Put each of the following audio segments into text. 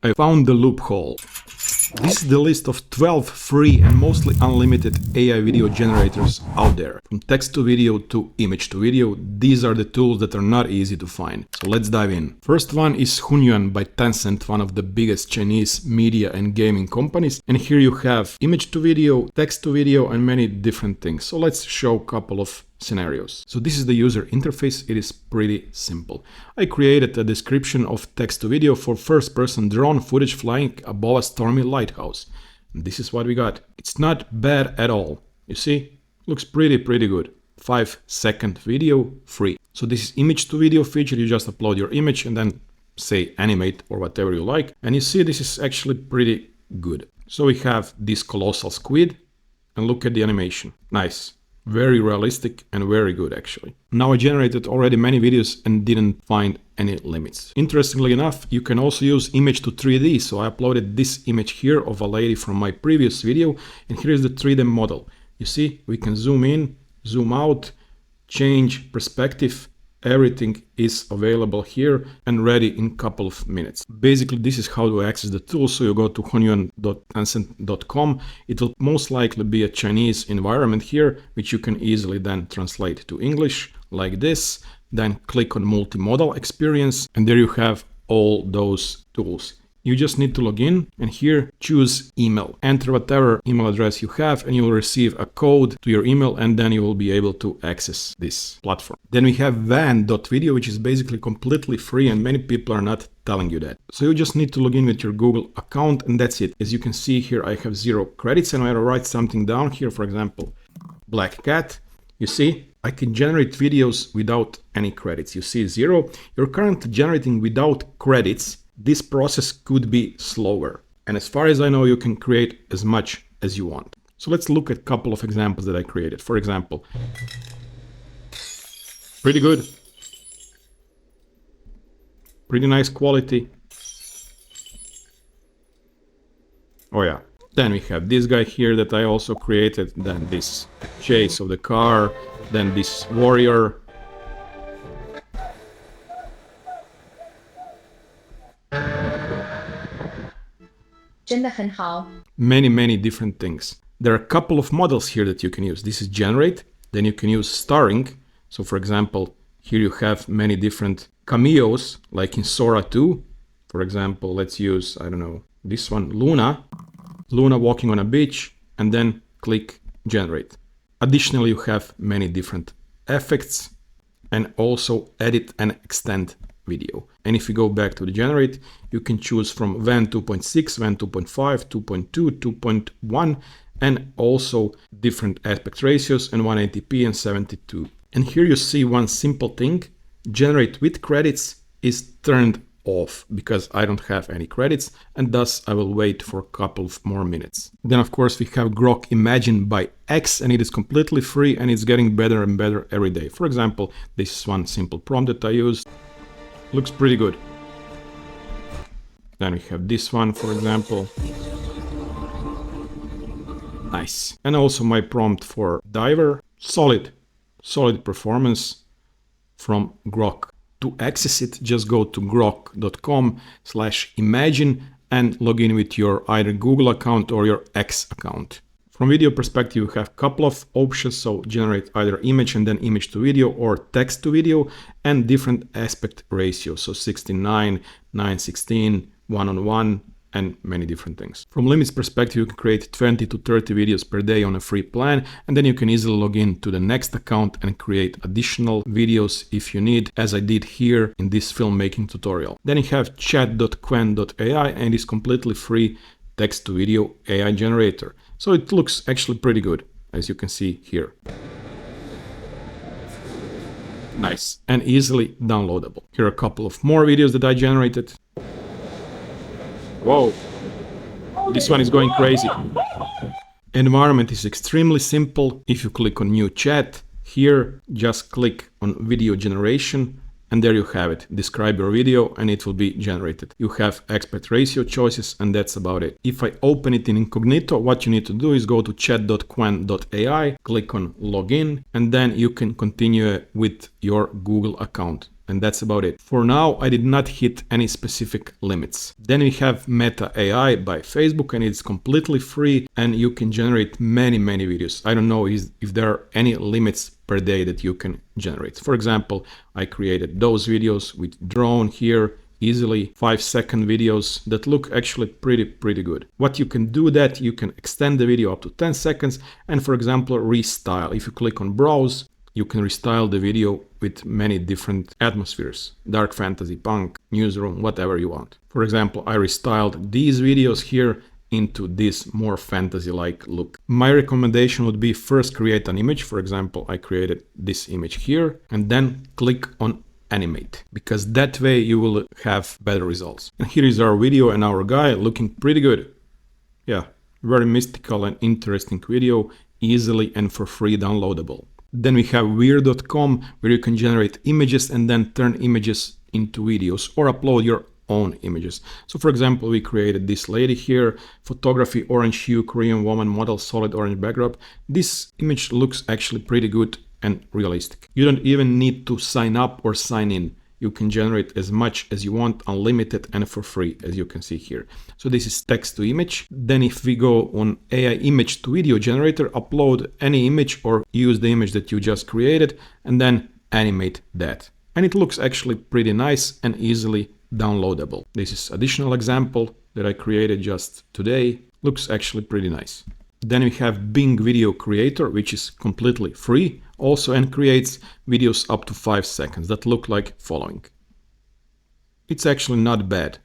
I found the loophole. This is the list of 12 free and mostly unlimited AI video generators out there. From text to video to image to video, these are the tools that are not easy to find. So let's dive in. First one is Hunyuan by Tencent, one of the biggest Chinese media and gaming companies. And here you have image to video, text to video, and many different things. So let's show a couple of scenarios. So this is the user interface. It is pretty simple. I created a description of text to video for first-person drone footage flying above a stormy lighthouse. And this is what we got. It's not bad at all. You see, looks pretty good. 5-second video, free. So this is image to video feature. You just upload your image and then say animate or whatever you like. And you see this is actually pretty good. So we have this colossal squid and look at the animation. Nice. Very realistic and very good actually. Now I generated already many videos and didn't find any limits. Interestingly enough, you can also use image to 3D. So I uploaded this image here of a lady from my previous video, and here is the 3D model. You see, we can zoom in, zoom out, change perspective. Everything is available here and ready in a couple of minutes. Basically, this is how to access the tool. So you go to hunyuan.tencent.com. It will most likely be a Chinese environment here, which you can easily then translate to English like this. Then click on multimodal experience, and there you have all those tools. You just need to log in and here choose email. Enter whatever email address you have and you will receive a code to your email, and then you will be able to access this platform. Then we have van.video, which is basically completely free and many people are not telling you that. So you just need to log in with your Google account and that's it. As you can see here, I have 0 credits, and when I write something down here, for example, black cat, you see, I can generate videos without any credits. You see 0. You're currently generating without credits. This process could be slower. And as far as I know, you can create as much as you want. So let's look at a couple of examples that I created. For example, pretty good. Pretty nice quality. Oh yeah. Then we have this guy here that I also created. Then this chase of the car. Then this warrior. Many different things. There are a couple of models here that you can use. This is generate. Then you can use starring. So for example, here you have many different cameos, like in Sora 2. For example, let's use, I don't know, this one, Luna walking on a beach, and then click generate. Additionally, you have many different effects and also edit and extend video. And if you go back to the generate, you can choose from Van 2.6, Van 2.5, 2.2, 2.1, and also different aspect ratios and 180p and 72. And here you see one simple thing, generate with credits is turned off because I don't have any credits, and thus I will wait for a couple of more minutes. Then of course we have Grok Imagine by X, and it is completely free and it's getting better and better every day. For example, this is one simple prompt that I used. Looks pretty good. Then we have this one, for example. Nice. And also my prompt for diver. Solid performance from Grok. To access it, just go to grok.com/imagine and log in with your either Google account or your X account. From video perspective, you have a couple of options. So generate either image and then image to video or text to video, and different aspect ratios. So 16:9, 9:16, 1:1, and many different things. From limits perspective, you can create 20 to 30 videos per day on a free plan, and then you can easily log in to the next account and create additional videos if you need, as I did here in this filmmaking tutorial. Then you have chat.qwen.ai, and it's completely free text to video AI generator. So it looks actually pretty good, as you can see here. Nice and easily downloadable. Here are a couple of more videos that I generated. Whoa, this one is going crazy. Environment is extremely simple. If you click on new chat, here just click on video generation, and there you have it. Describe your video and it will be generated. You have aspect ratio choices, and that's about it. If I open it in incognito, what you need to do is go to chat.qwen.ai, click on login, and then you can continue with your Google account. and that's about it. For now, I did not hit any specific limits. Then we have Meta AI by Facebook, and it's completely free, and you can generate many videos. I don't know if there are any limits per day that you can generate. For example, I created those videos with drone here, easily 5-second videos that look actually pretty good. What you can do that you can extend the video up to 10 seconds and, for example, restyle. If you click on browse, you can restyle the video with many different atmospheres: dark fantasy, punk, newsroom, whatever you want. For example, I restyled these videos here into this more fantasy-like look. My recommendation would be first create an image. For example, I created this image here, and then click on Animate, because that way you will have better results. And here is our video and our guy looking pretty good. Yeah, very mystical and interesting video, easily and for free downloadable. Then we have Vheer.com, where you can generate images and then turn images into videos or upload your own images. So for example, we created this lady here, photography, orange hue, Korean woman, model, solid orange backdrop. This image looks actually pretty good and realistic. You don't even need to sign up or sign in. You can generate as much as you want, unlimited and for free, as you can see here. So this is text to image. Then if we go on AI image to video generator, upload any image or use the image that you just created and then animate that. And it looks actually pretty nice and easily downloadable. This is additional example that I created just today. Looks actually pretty nice. Then we have Bing Video Creator, which is completely free also and creates videos up to 5 seconds that look like following. It's actually not bad,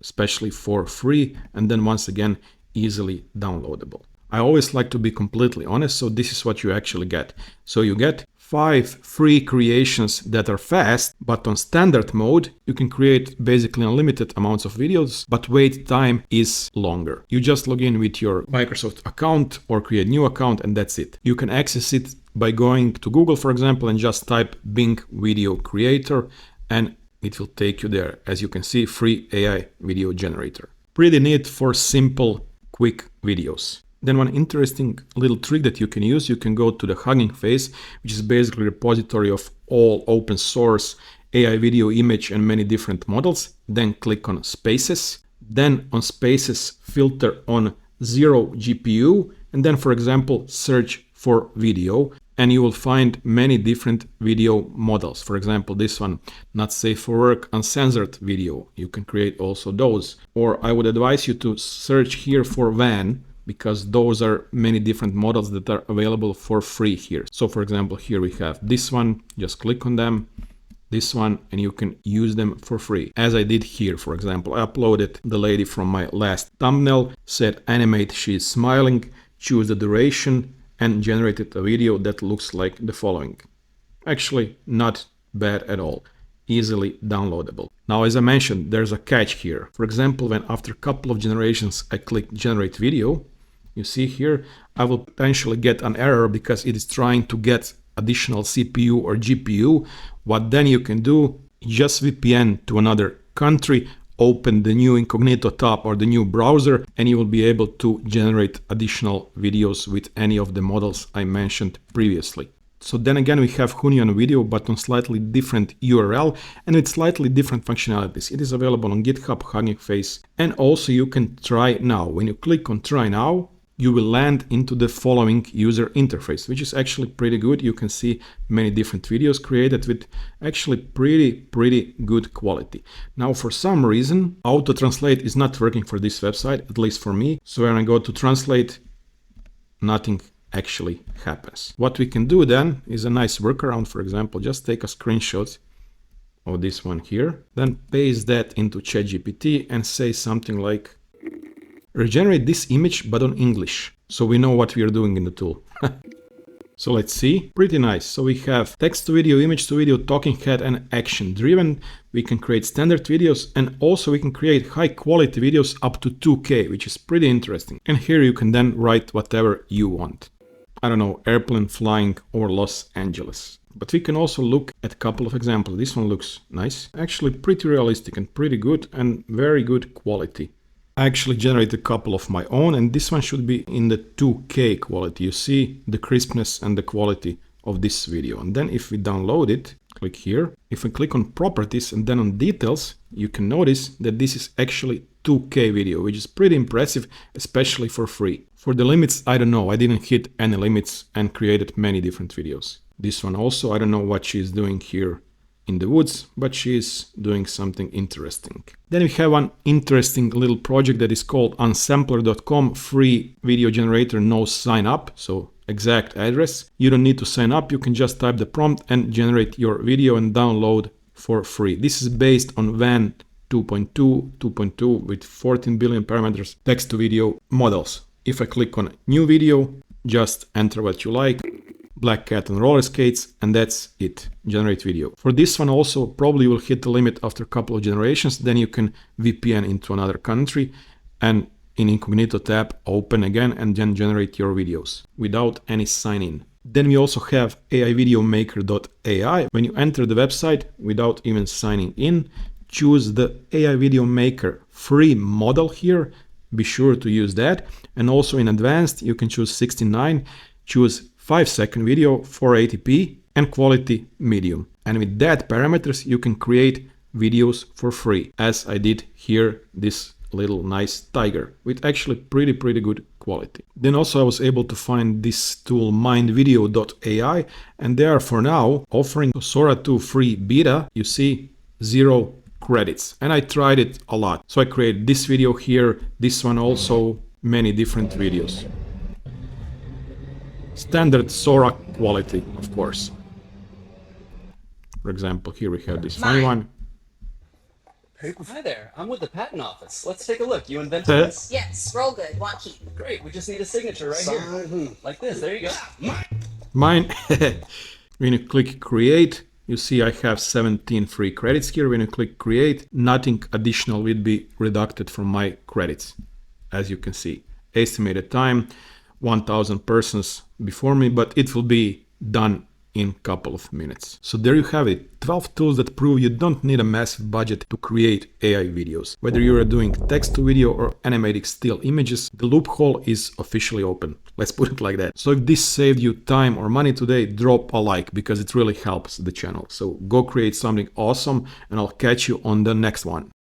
especially for free, and then once again easily downloadable. I always like to be completely honest, so this is what you actually get. So you get 5 free creations that are fast, but on standard mode you can create basically unlimited amounts of videos, but wait time is longer. You just log in with your Microsoft account or create new account and that's it. You can access it by going to Google, for example, and just type Bing Video Creator and it will take you there. As you can see, free AI video generator. Pretty neat for simple, quick videos. Then one interesting little trick that you can use, you can go to the HuggingFace, which is basically a repository of all open source AI video, image and many different models. Then click on Spaces. Then on Spaces, filter on 0 GPU and then, for example, search for video and you will find many different video models. For example, this one, not safe for work, uncensored video. You can create also those. Or I would advise you to search here for van, because those are many different models that are available for free here. So for example, here we have this one, just click on them, this one, and you can use them for free. As I did here, for example, I uploaded the lady from my last thumbnail, said animate, she is smiling, choose the duration, and generated a video that looks like the following. Actually, not bad at all. Easily downloadable. Now, as I mentioned, there's a catch here. For example, when after a couple of generations I click generate video, you see here, I will potentially get an error because it is trying to get additional CPU or GPU. What then you can do, just VPN to another country, open the new incognito tab or the new browser, and you will be able to generate additional videos with any of the models I mentioned previously. So then again, we have Hunyuan video, but on slightly different URL and with slightly different functionalities. It is available on GitHub, HuggingFace, and also you can try now. When you click on try now, you will land into the following user interface, which is actually pretty good. You can see many different videos created with actually pretty good quality. Now, for some reason, auto translate is not working for this website, at least for me. So when I go to translate, nothing actually happens. What we can do then is a nice workaround. For example, just take a screenshot of this one here, then paste that into ChatGPT and say something like, regenerate this image but on English, so we know what we are doing in the tool. So let's see, pretty nice. So we have text to video, image to video, talking head and action driven. We can create standard videos and also we can create high quality videos up to 2K, which is pretty interesting. And here you can then write whatever you want. I don't know, airplane flying or Los Angeles. But we can also look at a couple of examples. This one looks nice, actually pretty realistic and pretty good and very good quality. I actually generated a couple of my own, and this one should be in the 2K quality. You see the crispness and the quality of this video. And then if we download it, Click here. If I click on properties and then on details, you can notice that this is actually 2K video, which is pretty impressive, especially for free. For the limits, I don't know. I didn't hit any limits and created many different videos. This one also, I don't know what she's doing here in the woods, but she's doing something interesting. Then we have one interesting little project that is called uncensored.com, free video generator, no sign up. So exact address. You don't need to sign up. You can just type the prompt and generate your video and download for free. This is based on WAN 2.2 with 14 billion parameters text to video models. If I click on new video, just enter what you like. Black cat on roller skates, and that's it. Generate video. For this one also probably will hit the limit after a couple of generations. Then you can VPN into another country and in incognito tab open again and then generate your videos without any sign in. Then we also have AIVideoMaker.ai. When you enter the website without even signing in, choose the AIVideoMaker free model here. Be sure to use that. And also in advanced, you can choose 69, choose 5-second video, 480p and quality medium. And with that parameters, you can create videos for free, as I did here, this little nice tiger with actually pretty good quality. Then also I was able to find this tool MindVideo.ai, and they are for now offering Sora 2 free beta. You see 0 credits, and I tried it a lot. So I created this video here, this one also, many different videos. Standard Sora quality, of course. For example, here we have this funny one. Hi there, I'm with the patent office. Let's take a look. You invented this? Yes, roll good, want keep. Great, we just need a signature right here. Like this, there you go. Mine. When you click create, you see I have 17 free credits here. When you click create, nothing additional will be deducted from my credits. As you can see, estimated time, 1,000 persons before me, but it will be done in a couple of minutes. So there you have it, 12 tools that prove you don't need a massive budget to create AI videos. Whether you are doing text to video or animating still images, the loophole is officially open. Let's put it like that. So if this saved you time or money today, drop a like because it really helps the channel. So go create something awesome and I'll catch you on the next one.